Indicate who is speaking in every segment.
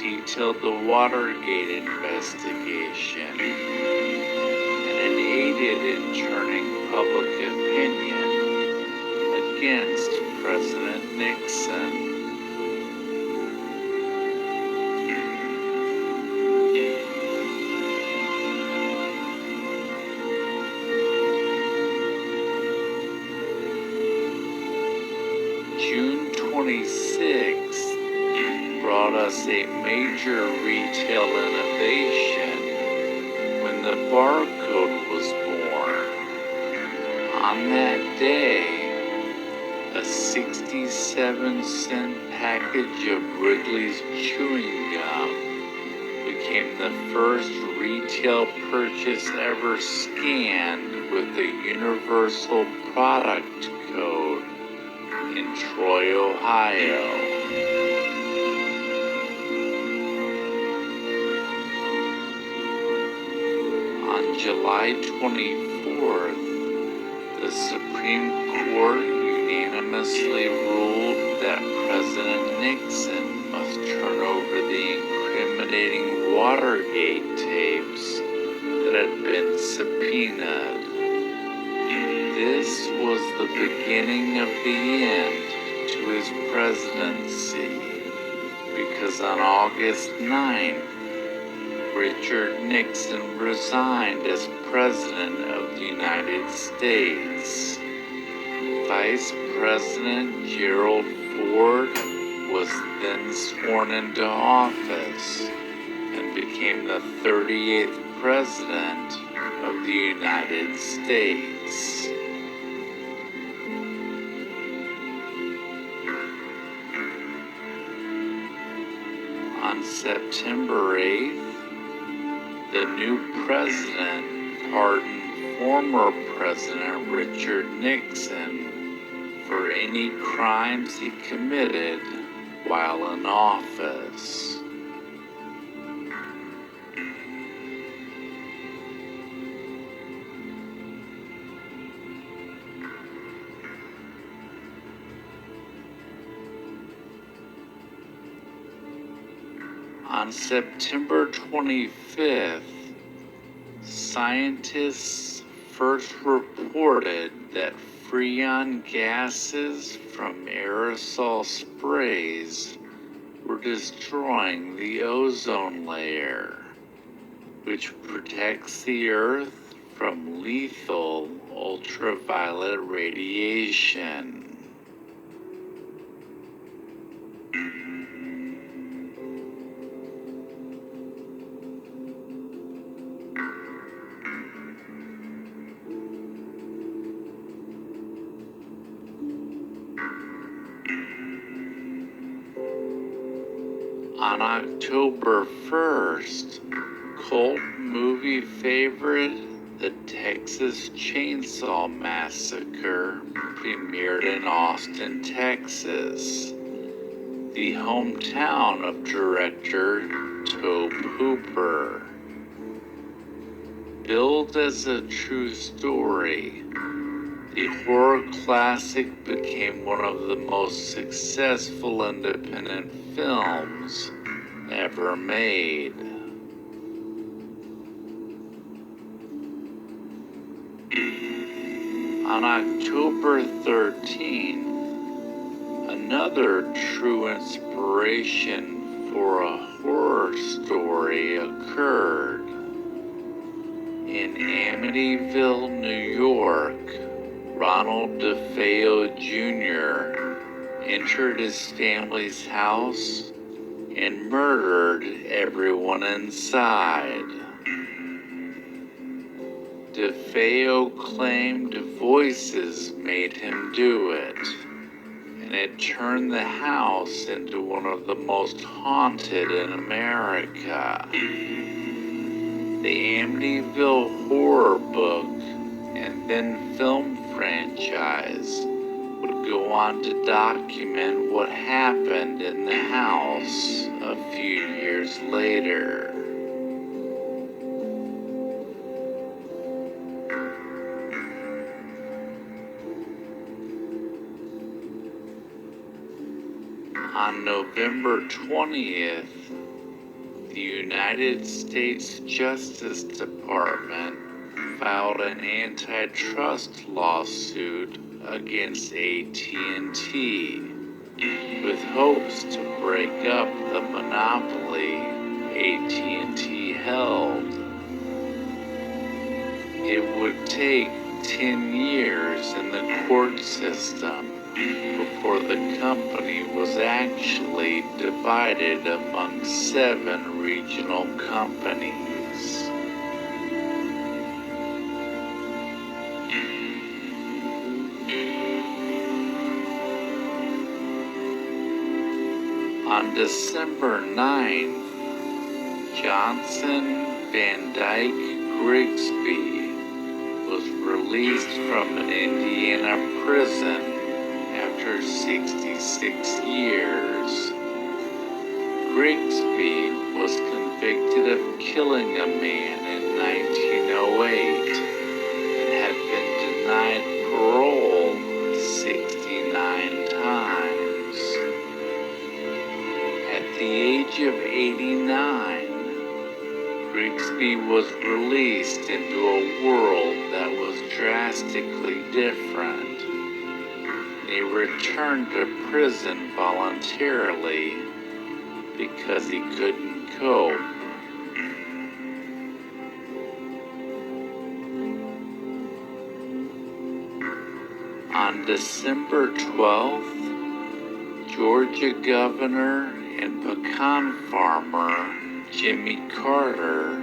Speaker 1: detailed the Watergate investigation, and it aided in turning public opinion against President Nixon. June 26th brought us a major retail innovation when the barcode was born. On that day, a 67-cent package of Wrigley's chewing gum became the first retail purchase ever scanned with a universal product code in Troy, Ohio. On July 24th, the Supreme Court unanimously ruled that President Nixon must turn over the incriminating Watergate tapes that had been subpoenaed. This was the beginning of the end to his presidency, because on August 9th, Richard Nixon resigned as President of the United States. Vice President Gerald Ford was then sworn into office and became the 38th President of the United States. On September 8th, the new president pardoned former President Richard Nixon for any crimes he committed while in office. On September 25th, scientists first reported that freon gases from aerosol sprays were destroying the ozone layer, which protects the Earth from lethal ultraviolet radiation. On October 1st, cult movie favorite The Texas Chainsaw Massacre premiered in Austin, Texas, the hometown of director Tobe Hooper. Billed as a true story, the horror classic became one of the most successful independent films ever made. On October 13th, another true inspiration for a horror story occurred. In Amityville, New York, Ronald DeFeo Jr. entered his family's house and murdered everyone inside. DeFeo claimed voices made him do it, and it turned the house into one of the most haunted in America. The Amityville horror book and then film franchise would go on to document what happened in the house a few years later. On November 20th, the United States Justice Department filed an antitrust lawsuit against AT&T with hopes to break up the monopoly AT&T held. It would take 10 years in the court system before the company was actually divided among 7 regional companies. On December 9th, Johnson Van Dyke Grigsby was released from an Indiana prison after 66 years. Grigsby was convicted of killing a man in 1908 and had been denied parole 69 times. At the age of 89, Grigsby was released into a world that was drastically different. He returned to prison voluntarily because he couldn't cope. On December 12th, Georgia Governor and pecan farmer Jimmy Carter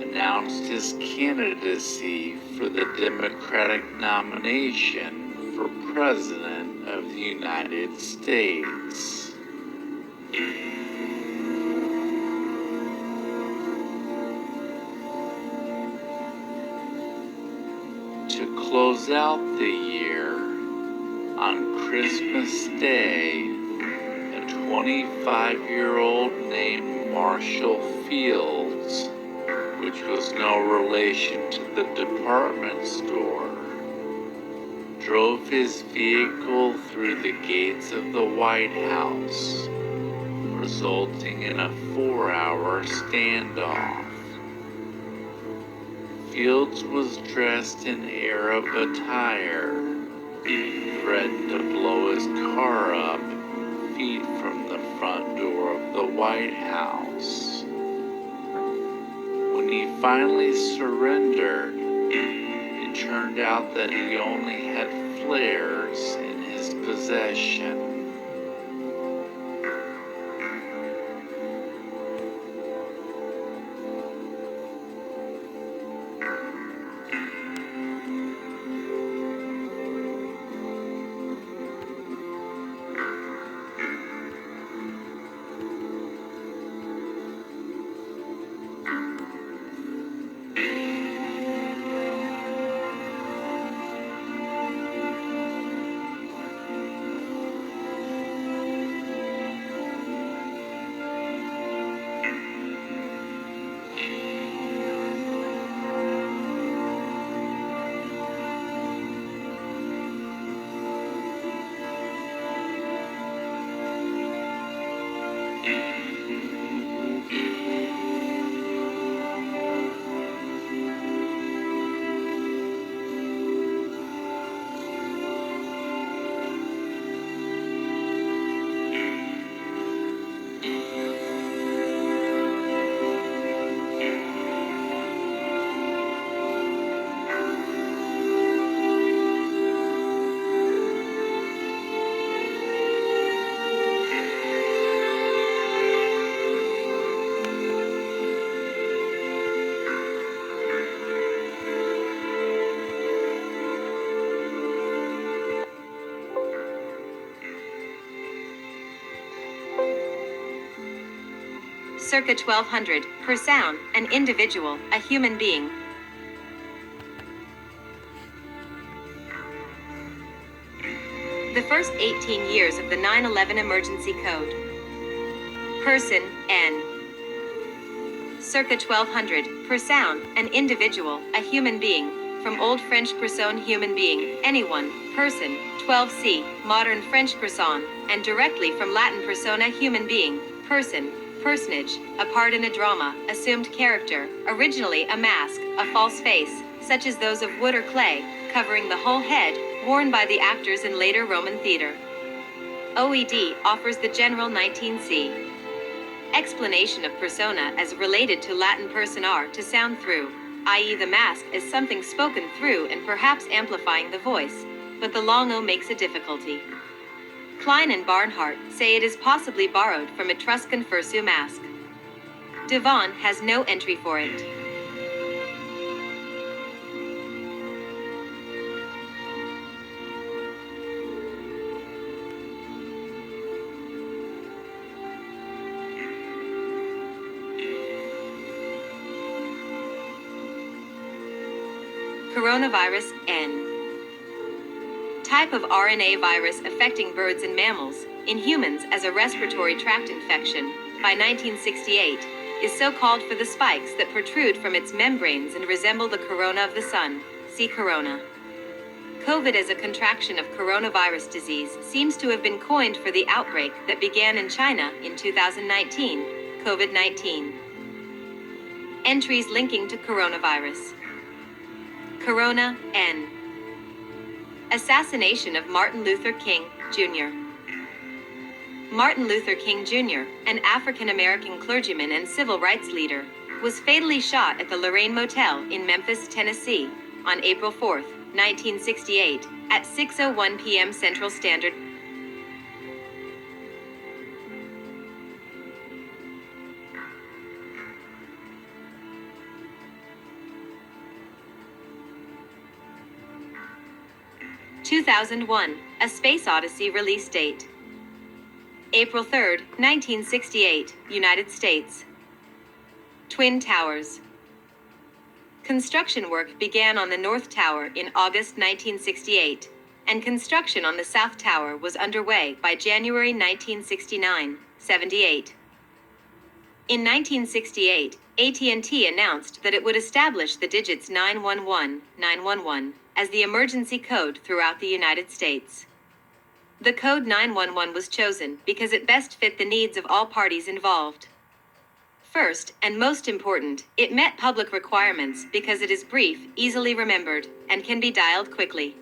Speaker 1: announced his candidacy for the Democratic nomination for President of the United States. To close out the year, on Christmas Day, a 25-year-old named Marshall Fields, which was no relation to the department store, drove his vehicle through the gates of the White House, resulting in a 4-hour standoff. Fields was dressed in Arab attire, threatened to blow his car up feet from the front door of the White House. When he finally surrendered, it turned out that he only had flares in his possession.
Speaker 2: Circa 1200, per sound, an individual, a human being. The first 18 years of the 9/11 Emergency Code. Person, N. Circa 1200, per sound, an individual, a human being. From Old French personne, human being, anyone, person, 12c, modern French personne, and directly from Latin persona, human being, person, personage, a part in a drama, assumed character, originally a mask, a false face, such as those of wood or clay, covering the whole head, worn by the actors in later Roman theater. OED offers the general 19c explanation of persona as related to Latin personare, to sound through, i.e. the mask is something spoken through and perhaps amplifying the voice, but the long O makes a difficulty. Klein and Barnhart say it is possibly borrowed from Etruscan fursu mask. Devon has no entry for it. Coronavirus N. Type of RNA virus affecting birds and mammals, in humans as a respiratory tract infection, by 1968, is so called for the spikes that protrude from its membranes and resemble the corona of the sun. See corona. COVID as a contraction of coronavirus disease seems to have been coined for the outbreak that began in China in 2019, COVID-19. Entries linking to coronavirus. Corona N. Assassination of Martin Luther King, Jr. Martin Luther King Jr., an African-American clergyman and civil rights leader, was fatally shot at the Lorraine Motel in Memphis, Tennessee, on April 4, 1968, at 6:01 p.m. Central Standard. (2001) A Space Odyssey release date. April 3, 1968, United States. Twin Towers. Construction work began on the North Tower in August 1968, and construction on the South Tower was underway by January 1969-78. In 1968, AT&T announced that it would establish the digits 911-911 as the emergency code throughout the United States. The code 911 was chosen because it best fit the needs of all parties involved. First, and most important, it met public requirements because it is brief, easily remembered, and can be dialed quickly.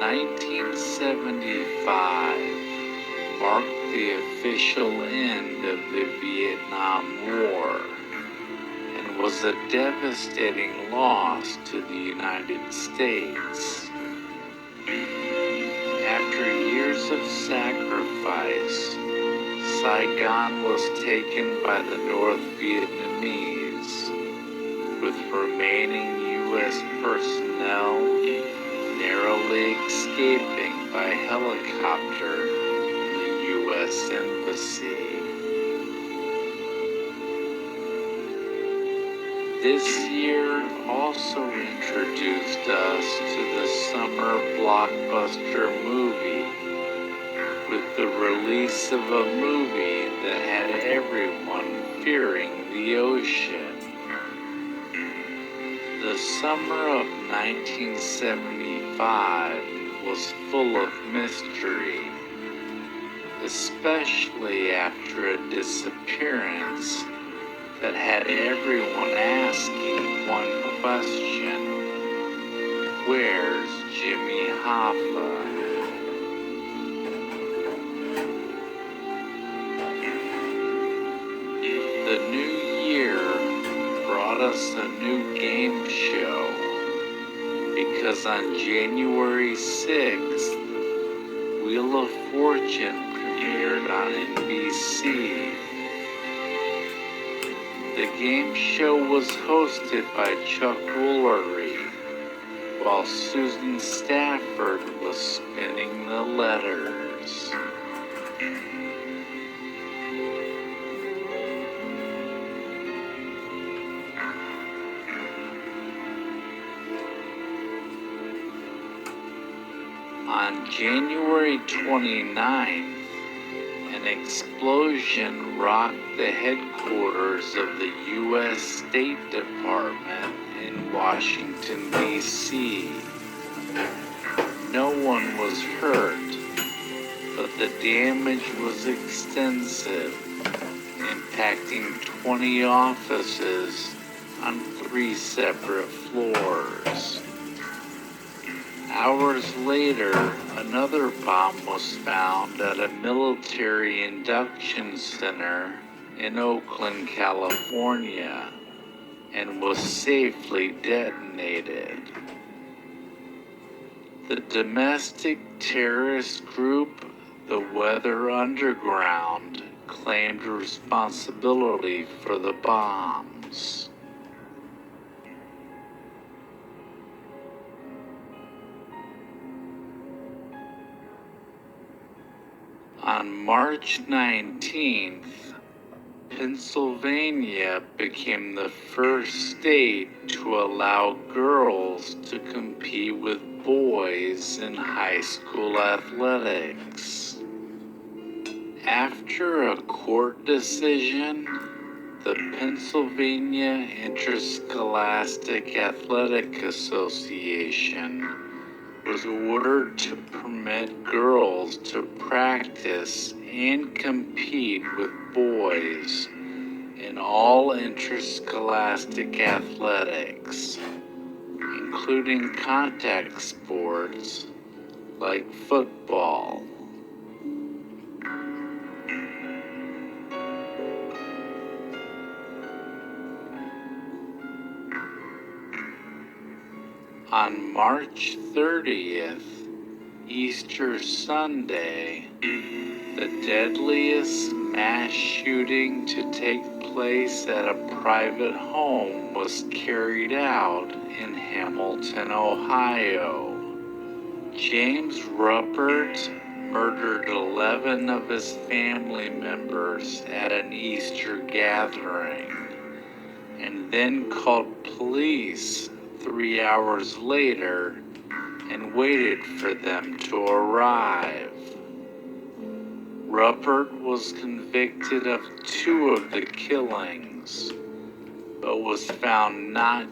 Speaker 1: 1975 marked the official end of the Vietnam War and was a devastating loss to the United States. After years of sacrifice, Saigon was taken by the North Vietnamese, with remaining U.S. personnel narrowly escaping by helicopter from the U.S. Embassy. This year also introduced us to the summer blockbuster movie, with the release of a movie that had everyone fearing the ocean. The summer of 1975 was full of mystery, especially after a disappearance that had everyone asking one question: where's Jimmy Hoffa? The new year brought us a new game show, because on January 6th, Wheel of Fortune premiered on NBC. The game show was hosted by Chuck Woolery, while Susan Stafford was spinning the letters. On January 29th, an explosion rocked the headquarters of the U.S. State Department in Washington, D.C. No one was hurt, but the damage was extensive, impacting 20 offices on 3 separate floors. Hours later, another bomb was found at a military induction center in Oakland, California, and was safely detonated. The domestic terrorist group, the Weather Underground, claimed responsibility for the bombs. On March 19th, Pennsylvania became the first state to allow girls to compete with boys in high school athletics. After a court decision, the Pennsylvania Interscholastic Athletic Association was ordered to permit girls to practice and compete with boys in all interscholastic athletics, including contact sports like football. On March 30th, Easter Sunday, the deadliest mass shooting to take place at a private home was carried out in Hamilton, Ohio. James Ruppert murdered 11 of his family members at an Easter gathering, and then called police 3 hours later and waited for them to arrive. Ruppert was convicted of 2 of the killings, but was found not